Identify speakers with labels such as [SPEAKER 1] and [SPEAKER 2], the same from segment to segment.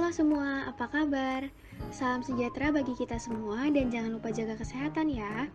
[SPEAKER 1] Halo semua, apa kabar? Salam sejahtera bagi kita semua dan jangan lupa jaga kesehatan ya.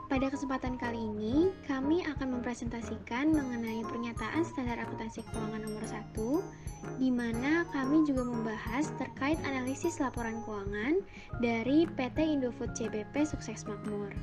[SPEAKER 1] Pada kesempatan kali ini, kami akan mempresentasikan mengenai pernyataan standar akuntansi keuangan nomor 1, di mana kami juga membahas terkait analisis laporan keuangan dari PT Indofood CBP Sukses Makmur.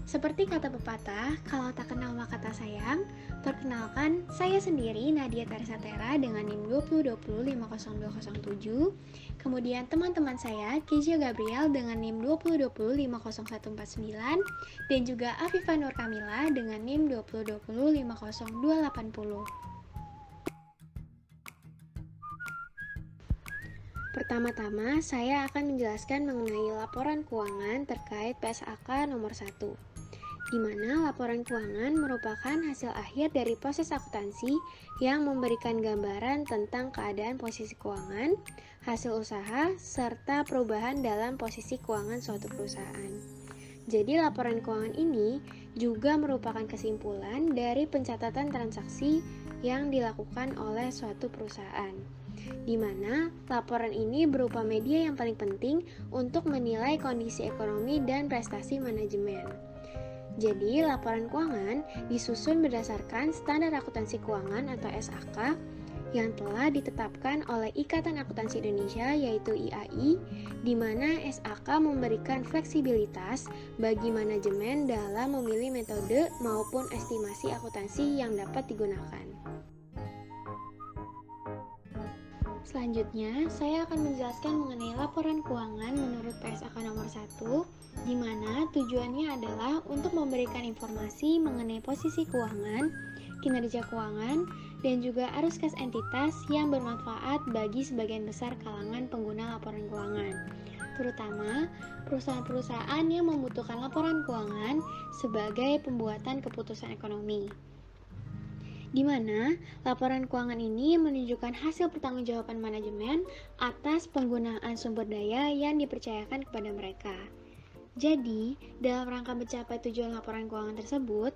[SPEAKER 1] Seperti kata pepatah, kalau tak kenal maka tak sayang. Perkenalkan, saya sendiri Nadia Teresatera dengan NIM 2020500207. Kemudian teman-teman saya Kezia Gabriel dengan NIM 2020500149 dan juga Afifah Nur Kamila dengan NIM 2020500280. Pertama-tama, saya akan menjelaskan mengenai laporan keuangan terkait PSAK nomor 1, di mana laporan keuangan merupakan hasil akhir dari proses akuntansi yang memberikan gambaran tentang keadaan posisi keuangan, hasil usaha, serta perubahan dalam posisi keuangan suatu perusahaan. Jadi laporan keuangan ini juga merupakan kesimpulan dari pencatatan transaksi yang dilakukan oleh suatu perusahaan, di mana laporan ini berupa media yang paling penting untuk menilai kondisi ekonomi dan prestasi manajemen. Jadi, laporan keuangan disusun berdasarkan standar akuntansi keuangan atau SAK yang telah ditetapkan oleh Ikatan Akuntansi Indonesia yaitu IAI, di mana SAK memberikan fleksibilitas bagi manajemen dalam memilih metode maupun estimasi akuntansi yang dapat digunakan. Selanjutnya, saya akan menjelaskan mengenai laporan keuangan menurut PSAK nomor 1, di mana tujuannya adalah untuk memberikan informasi mengenai posisi keuangan, kinerja keuangan, dan juga arus kas entitas yang bermanfaat bagi sebagian besar kalangan pengguna laporan keuangan, terutama perusahaan-perusahaan yang membutuhkan laporan keuangan sebagai pembuatan keputusan ekonomi, di mana laporan keuangan ini menunjukkan hasil pertanggungjawaban manajemen atas penggunaan sumber daya yang dipercayakan kepada mereka. Jadi, dalam rangka mencapai tujuan laporan keuangan tersebut,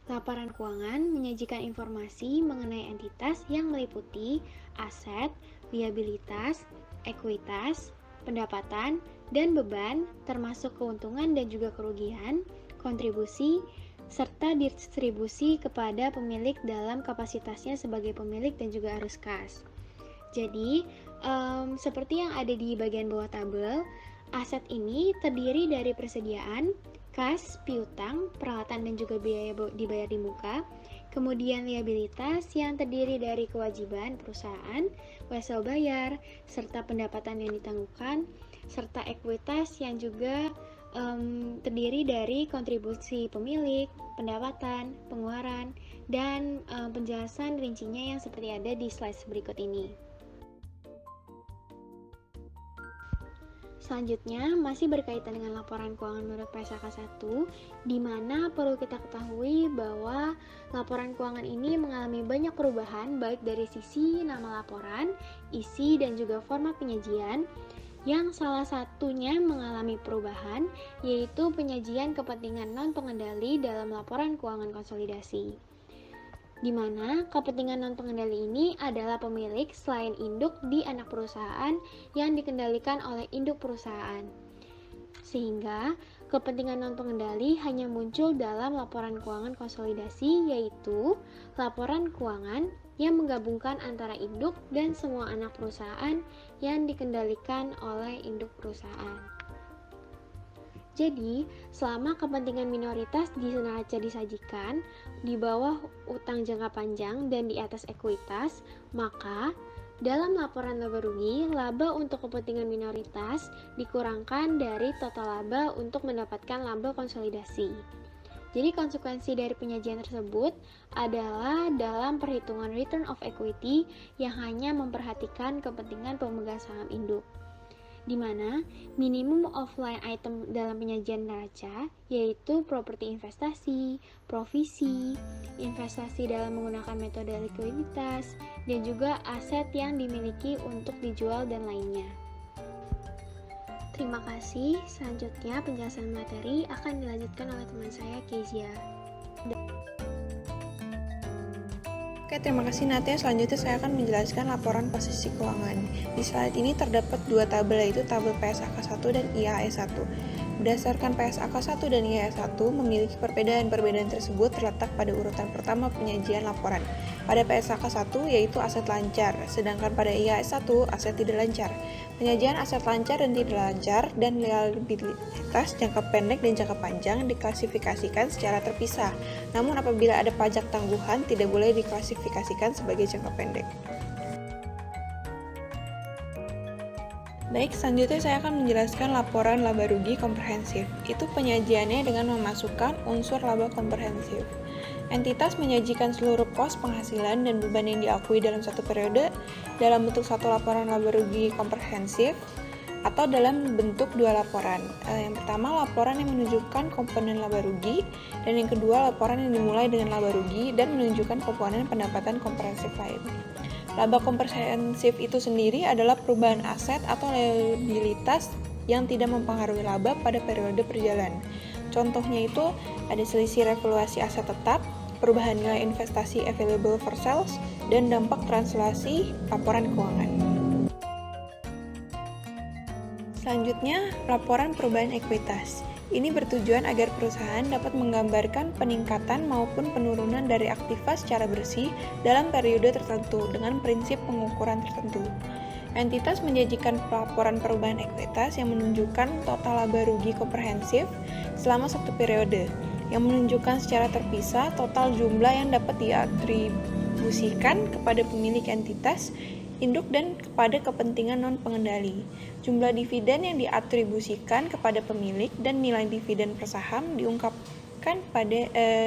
[SPEAKER 1] laporan keuangan menyajikan informasi mengenai entitas yang meliputi aset, liabilitas, ekuitas, pendapatan, dan beban, termasuk keuntungan dan juga kerugian, kontribusi, serta distribusi kepada pemilik dalam kapasitasnya sebagai pemilik dan juga arus kas. Jadi, seperti yang ada di bagian bawah tabel, aset ini terdiri dari persediaan, kas, piutang, peralatan dan juga biaya dibayar di muka. Kemudian liabilitas yang terdiri dari kewajiban perusahaan, wesel bayar, serta pendapatan yang ditangguhkan, serta ekuitas yang juga terdiri dari kontribusi pemilik, pendapatan, pengeluaran, dan penjelasan rincinya yang seperti ada di slide berikut ini. Selanjutnya, masih berkaitan dengan laporan keuangan menurut PSAK 1, di mana perlu kita ketahui bahwa laporan keuangan ini mengalami banyak perubahan baik dari sisi nama laporan, isi, dan juga format penyajian, yang salah satunya mengalami perubahan, yaitu penyajian kepentingan non-pengendali dalam laporan keuangan konsolidasi, di mana kepentingan non-pengendali ini adalah pemilik selain induk di anak perusahaan yang dikendalikan oleh induk perusahaan, sehingga kepentingan non-pengendali hanya muncul dalam laporan keuangan konsolidasi, yaitu laporan keuangan yang menggabungkan antara induk dan semua anak perusahaan yang dikendalikan oleh induk perusahaan. Jadi, selama kepentingan minoritas di neraca disajikan di bawah utang jangka panjang dan di atas ekuitas, maka dalam laporan laba rugi, laba untuk kepentingan minoritas dikurangkan dari total laba untuk mendapatkan laba konsolidasi. Jadi konsekuensi dari penyajian tersebut adalah dalam perhitungan return of equity yang hanya memperhatikan kepentingan pemegang saham induk, di mana minimum offline item dalam penyajian neraca yaitu properti investasi, provisi, investasi dalam menggunakan metode likuiditas, dan juga aset yang dimiliki untuk dijual dan lainnya. Terima kasih. Selanjutnya penjelasan materi akan dilanjutkan oleh teman saya Kezia.
[SPEAKER 2] Oke, terima kasih Natia. Selanjutnya saya akan menjelaskan laporan posisi keuangan. Di slide ini terdapat dua tabel, yaitu tabel PSAK 1 dan IHS 1. Berdasarkan PSAK 1 dan IHS 1 memiliki perbedaan tersebut terletak pada urutan pertama penyajian laporan. Pada PSAK 1 yaitu aset lancar, sedangkan pada IHS 1 aset tidak lancar. Penyajian aset lancar dan tidak lancar dan liabilitas jangka pendek dan jangka panjang diklasifikasikan secara terpisah. Namun apabila ada pajak tangguhan tidak boleh diklasifikasikan sebagai jangka pendek. Baik, selanjutnya saya akan menjelaskan laporan laba rugi komprehensif. Itu penyajiannya dengan memasukkan unsur laba komprehensif. Entitas menyajikan seluruh pos penghasilan dan beban yang diakui dalam satu periode dalam bentuk satu laporan laba rugi komprehensif atau dalam bentuk dua laporan. Yang pertama, laporan yang menunjukkan komponen laba rugi, dan yang kedua, laporan yang dimulai dengan laba rugi dan menunjukkan komponen pendapatan komprehensif lain. Laba komprehensif itu sendiri adalah perubahan aset atau liabilitas yang tidak mempengaruhi laba pada periode perjalanan. Contohnya itu ada selisih revaluasi aset tetap, perubahan nilai investasi available for sales, dan dampak translasi laporan keuangan. Selanjutnya, laporan perubahan ekuitas. Ini bertujuan agar perusahaan dapat menggambarkan peningkatan maupun penurunan dari aktiva secara bersih dalam periode tertentu dengan prinsip pengukuran tertentu. Entitas menyajikan laporan perubahan ekuitas yang menunjukkan total laba rugi komprehensif selama satu periode, yang menunjukkan secara terpisah total jumlah yang dapat diatribusikan kepada pemilik entitas, induk, dan kepada kepentingan non-pengendali. Jumlah dividen yang diatribusikan kepada pemilik dan nilai dividen per saham diungkapkan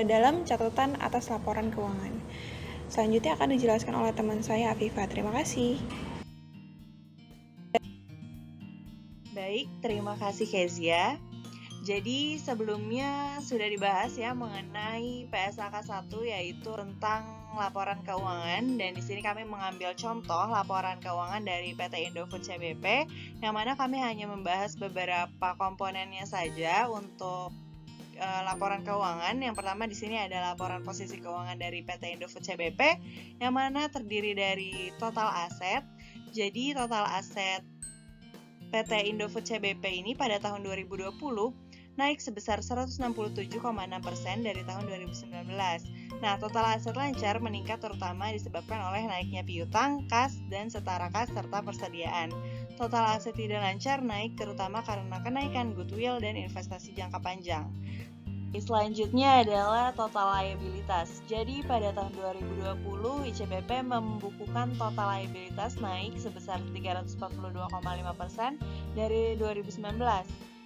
[SPEAKER 2] dalam catatan atas laporan keuangan. Selanjutnya akan dijelaskan oleh teman saya, Afifah. Terima kasih.
[SPEAKER 3] Baik, terima kasih Kezia. Jadi sebelumnya sudah dibahas ya mengenai PSAK 1 yaitu tentang laporan keuangan, dan di sini kami mengambil contoh laporan keuangan dari PT Indofood CBP yang mana kami hanya membahas beberapa komponennya saja untuk laporan keuangan. Yang pertama di sini ada laporan posisi keuangan dari PT Indofood CBP yang mana terdiri dari total aset. Jadi total aset PT Indofood CBP ini pada tahun 2020 naik sebesar 167,6% dari tahun 2019. Nah, total aset lancar meningkat terutama disebabkan oleh naiknya piutang, kas, dan setara kas serta persediaan. Total aset tidak lancar naik terutama karena kenaikan goodwill dan investasi jangka panjang. Selanjutnya adalah total liabilitas. Jadi pada tahun 2020 ICBP membukukan total liabilitas naik sebesar 342,5% dari 2019.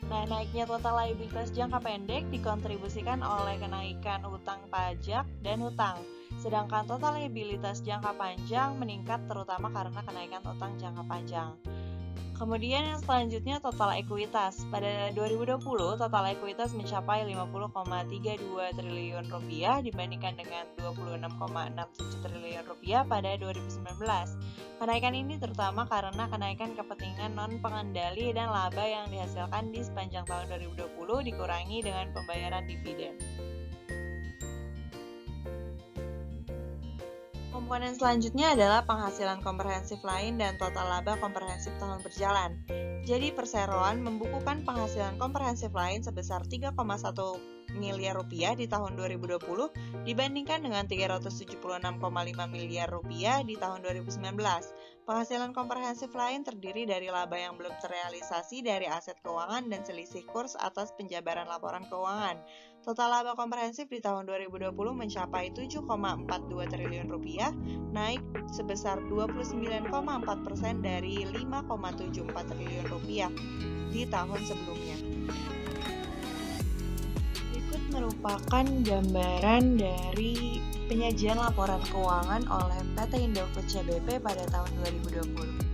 [SPEAKER 3] Nah, naiknya total liabilitas jangka pendek dikontribusikan oleh kenaikan utang pajak dan hutang. Sedangkan total liabilitas jangka panjang meningkat terutama karena kenaikan utang jangka panjang. Kemudian yang selanjutnya total ekuitas. Pada 2020 total ekuitas mencapai 50,32 triliun rupiah dibandingkan dengan 26,67 triliun rupiah pada 2019. Kenaikan ini terutama karena kenaikan kepentingan non-pengendali dan laba yang dihasilkan di sepanjang tahun 2020 dikurangi dengan pembayaran dividen. Komponen selanjutnya adalah penghasilan komprehensif lain dan total laba komprehensif tahun berjalan. Jadi perseroan membukukan penghasilan komprehensif lain sebesar 3,1 miliar rupiah di tahun 2020 dibandingkan dengan 376,5 miliar rupiah di tahun 2019. Penghasilan komprehensif lain terdiri dari laba yang belum terrealisasi dari aset keuangan dan selisih kurs atas penjabaran laporan keuangan. Total laba komprehensif di tahun 2020 mencapai 7,42 triliun rupiah, naik sebesar 29,4% dari 5,74 triliun rupiah di tahun sebelumnya. Berikut merupakan gambaran dari penyajian laporan keuangan oleh PT Indofood CBP pada tahun 2020.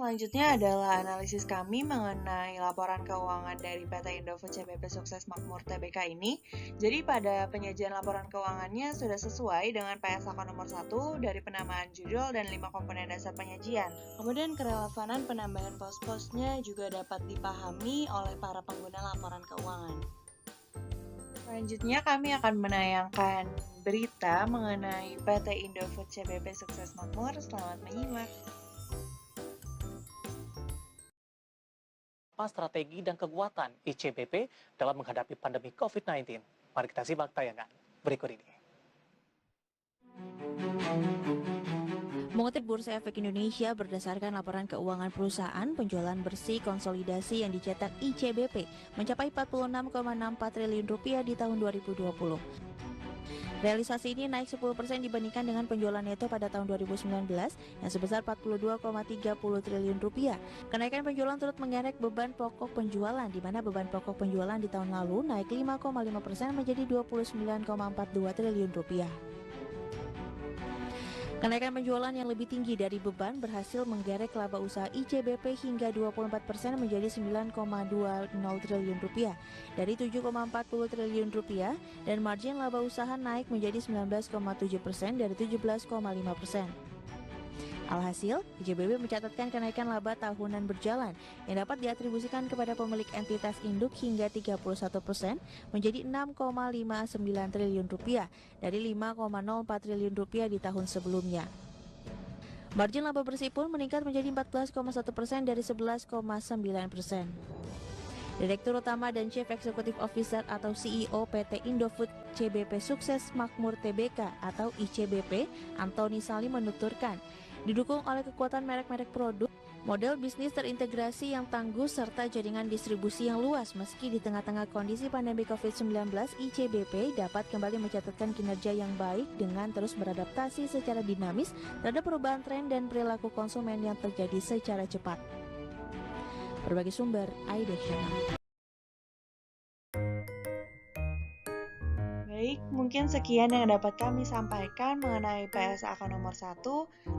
[SPEAKER 3] Selanjutnya adalah analisis kami mengenai laporan keuangan dari PT Indofood CBP Sukses Makmur TBK ini. Jadi pada penyajian laporan keuangannya sudah sesuai dengan PSAK nomor 1 dari penamaan judul dan 5 komponen dasar penyajian. Kemudian kerelevanan penambahan pos-posnya juga dapat dipahami oleh para pengguna laporan keuangan. Selanjutnya kami akan menayangkan berita mengenai PT Indofood CBP Sukses Makmur. Selamat menyimak.
[SPEAKER 4] Apa strategi dan kekuatan ICBP dalam menghadapi pandemi COVID-19? Mari kita simak tayangan berikut ini.
[SPEAKER 5] Mengutip Bursa Efek Indonesia berdasarkan laporan keuangan perusahaan, penjualan bersih konsolidasi yang dicetak ICBP mencapai 46,64 triliun rupiah di tahun 2020. Realisasi ini naik 10% dibandingkan dengan penjualan neto pada tahun 2019 yang sebesar 42,30 triliun rupiah. Kenaikan penjualan turut mengerek beban pokok penjualan, di mana beban pokok penjualan di tahun lalu naik 5,5% menjadi 29,42 triliun rupiah. Kenaikan penjualan yang lebih tinggi dari beban berhasil menggerek laba usaha ICBP hingga 24% menjadi 9,20 triliun rupiah dari 7,40 triliun rupiah, dan margin laba usaha naik menjadi 19,7% dari 17,5%. Alhasil, ICBP mencatatkan kenaikan laba tahunan berjalan yang dapat diatribusikan kepada pemilik entitas induk hingga 31% menjadi 6,59 triliun rupiah dari 5,04 triliun rupiah di tahun sebelumnya. Margin laba bersih pun meningkat menjadi 14,1% dari 11,9%. Direktur Utama dan Chief Executive Officer atau CEO PT Indofood CBP Sukses Makmur TBK atau ICBP, Antoni Salim menuturkan, didukung oleh kekuatan merek-merek produk, model bisnis terintegrasi yang tangguh, serta jaringan distribusi yang luas. Meski di tengah-tengah kondisi pandemi COVID-19, ICBP dapat kembali mencatatkan kinerja yang baik dengan terus beradaptasi secara dinamis terhadap perubahan tren dan perilaku konsumen yang terjadi secara cepat. Berbagai sumber, Aidek Channel.
[SPEAKER 3] Baik, mungkin sekian yang dapat kami sampaikan mengenai PSAK nomor 1.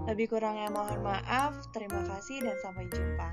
[SPEAKER 3] Lebih kurangnya mohon maaf, terima kasih dan sampai jumpa.